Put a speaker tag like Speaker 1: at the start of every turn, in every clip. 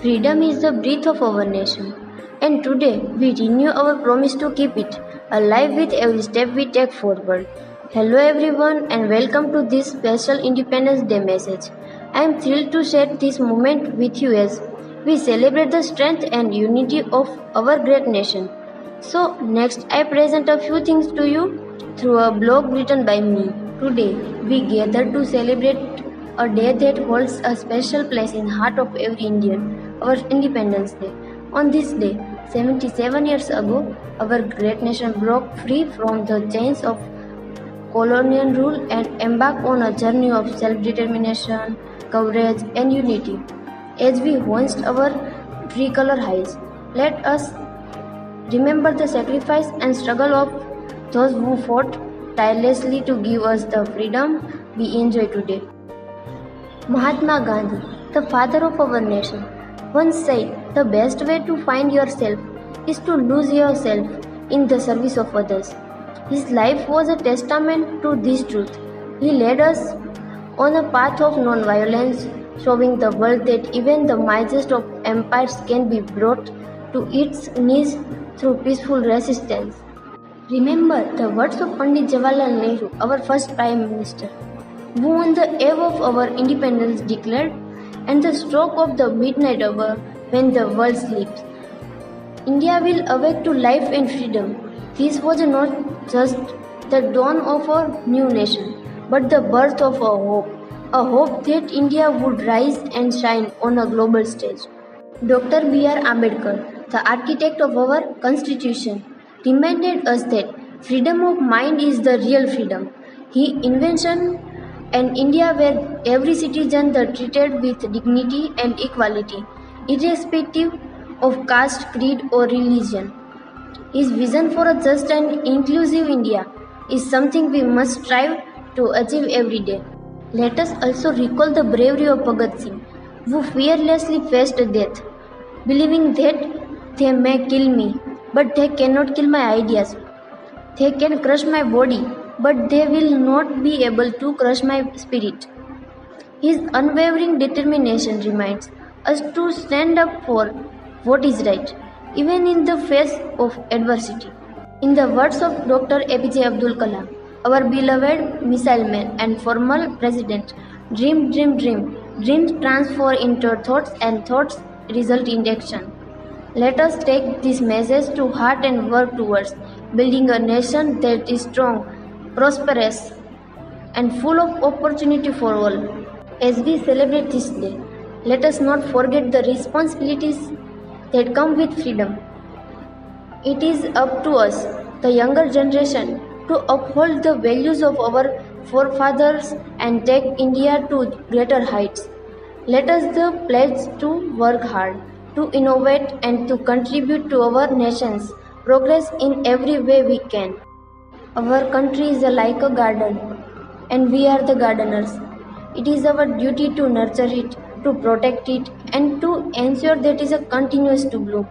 Speaker 1: Freedom is the breath of our nation, and today we renew our promise to keep it alive with every step we take forward. Hello, everyone, and welcome to this special Independence Day message. I am thrilled to share this moment with you as we celebrate the strength and unity of our great nation. So, next, I present a few things to you through a blog written by me. Today, we gather to celebrate a day that holds a special place in the heart of every Indian, our Independence Day. On this day, 77 years ago, our great nation broke free from the chains of colonial rule and embarked on a journey of self-determination, courage, and unity. As we hoist our tricolor highs, let us remember the sacrifice and struggle of those who fought tirelessly to give us the freedom we enjoy today. Mahatma Gandhi, the father of our nation, once said the best way to find yourself is to lose yourself in the service of others. His life was a testament to this truth. He led us on a path of non-violence, showing the world that even the mightiest of empires can be brought to its knees through peaceful resistance. Remember the words of Pandit Jawaharlal Nehru, our first Prime Minister, who on the eve of our independence declared, "And the stroke of the midnight hour when the world sleeps, India will awake to life and freedom." This was not just the dawn of a new nation, but the birth of a hope that India would rise and shine on a global stage. Dr. B.R. Ambedkar, the architect of our Constitution, reminded us that freedom of mind is the real freedom. He invented an India where every citizen is treated with dignity and equality, irrespective of caste, creed, or religion. His vision for a just and inclusive India is something we must strive to achieve every day. Let us also recall the bravery of Bhagat Singh, who fearlessly faced death, believing that they may kill me, but they cannot kill my ideas. They can crush my body, but they will not be able to crush my spirit. His unwavering determination reminds us to stand up for what is right, even in the face of adversity. In the words of Dr. APJ Abdul Kalam, our beloved missile man and former president, dream, dream, dream. Dreams transform into thoughts and thoughts result in action. Let us take this message to heart and work towards building a nation that is strong, prosperous, and full of opportunity for all. As we celebrate this day, let us not forget the responsibilities that come with freedom. It is up to us, the younger generation, to uphold the values of our forefathers and take India to greater heights. Let us the pledge to work hard, to innovate, and to contribute to our nation's progress in every way we can. Our country is like a garden, and we are the gardeners. It is our duty to nurture it, to protect it, and to ensure that it continues to bloom.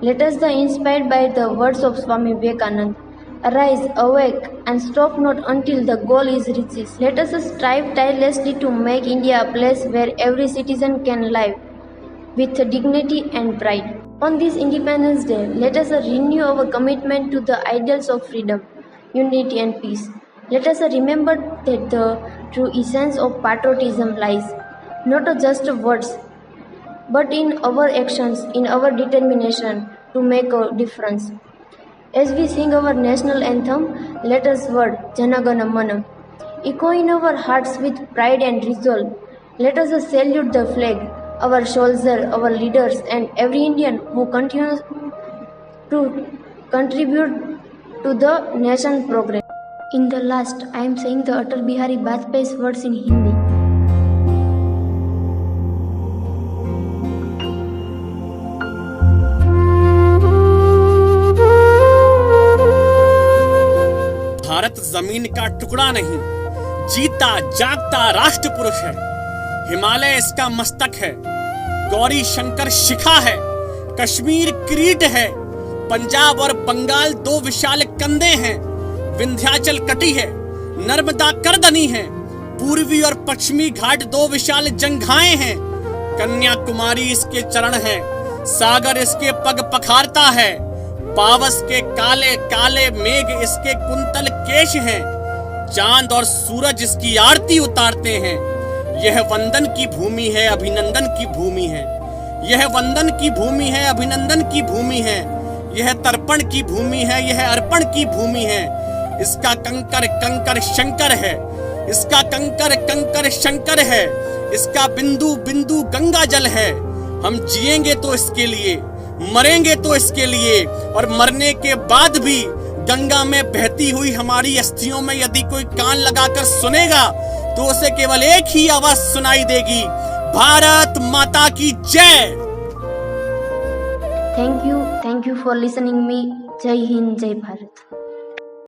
Speaker 1: Let us be inspired by the words of Swami Vivekananda. Arise, awake, and stop not until the goal is reached. Let us strive tirelessly to make India a place where every citizen can live with dignity and pride. On this Independence Day, let us renew our commitment to the ideals of freedom, unity, and peace. Let us remember that the true essence of patriotism lies not just words, but in our actions, in our determination to make a difference. As we sing our national anthem, let us word Jana Gana Mana echo in our hearts with pride and resolve. Let us salute the flag, our soldiers, our leaders, and every Indian who continues to contribute to the nation's progress. In the last, I am saying the Atal Bihari Vajpayee's words in Hindi.
Speaker 2: Bharat जमीन का टुकड़ा नहीं, जीता जागता राष्ट्र पुरुष है। हिमालय इसका मस्तक है, गौरी शंकर शिखा है, कश्मीर किरीट है, पंजाब और बंगाल दो विशाल कंधे हैं, विंध्याचल कटी है, नर्मदा करदनी है, पूर्वी और पश्चिमी घाट दो विशाल जंघाएं हैं, कन्याकुमारी इसके चरण है, सागर इसके पग पखारता है, पावस के काले काले मेघ इसके कुंतल केश हैं, चांद और सूरज इसकी आरती उतारते हैं। यह वंदन की भूमि है, अभिनंदन की भूमि है। यह वंदन की भूमि है, अभिनंदन की भूमि है। यह तर्पण की भूमि है, यह अर्पण की भूमि है। इसका कंकर कंकर शंकर है, इसका कंकर कंकर शंकर है। इसका बिंदु बिंदु गंगा जल है। हम जिएंगे तो इसके लिए, मरेंगे तो इसके लिए, और मरने के बाद भी गंगा में बहती हुई हमारी अस्थियों में यदि कोई कान लगाकर सुनेगा तो उसे केवल एक ही आवाज सुनाई देगी, भारत माता की जय।
Speaker 1: Thank you for listening me. जय हिंद, जय भारत।